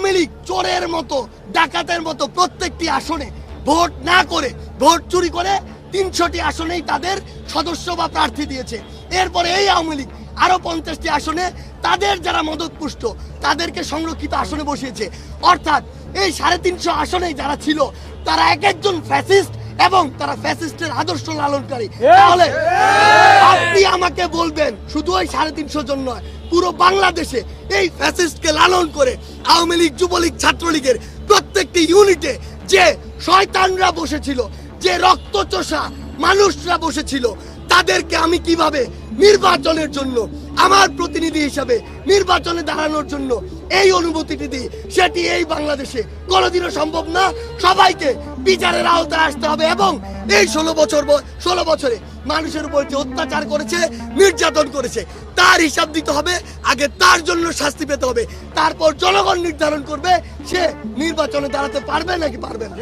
আওয়ামী লীগ চোরের মতো ডাকাতের মতো প্রত্যেকটি আসনে ভোট না করে ভোট চুরি করে 300টি আসনেই তাদের সদস্য বা প্রার্থী দিয়েছে। এরপরে এই আওয়ামী লীগ আরো 50টি আসনে তাদের যারা মদতপুষ্ট তাদেরকে সংরক্ষিত আসনে বসিয়েছে। অর্থাৎ এই 350 আসনেই যারা ছিল তারা এক একজন ফ্যাসিস্ট এবং তারা ফ্যাসিস্টের আদর্শ লালনকারী। তাহলে আপনি আমাকে বলবেন শুধু ওই 350 জন নয়, পুরো বাংলাদেশে এই ফ্যাসিস্টকে লালন করে আওয়ামী লীগ, যুবলীগ, ছাত্রলীগের প্রত্যেকটি ইউনিটে যে শয়তানরা বসেছিল, যে রক্তচোষা মানুষরা বসেছিল, তাদেরকে আমি কিভাবে নির্বাচনের জন্য আমার প্রতিনিধি হিসাবে নির্বাচনে দাঁড়ানোর জন্য এই অনুমতিটি দিই, সেটি এই বাংলাদেশে কোনোদিনও সম্ভব না। সবাইকে বিচারের আওতায় আসতে হবে এবং এই 16 বছরে মানুষের উপর যে অত্যাচার করেছে, নির্যাতন করেছে, তার হিসাব দিতে হবে। আগে তার জন্য শাস্তি পেতে হবে, তারপর জনগণ নির্ধারণ করবে সে নির্বাচনে দাঁড়াতে পারবে নাকি পারবে না।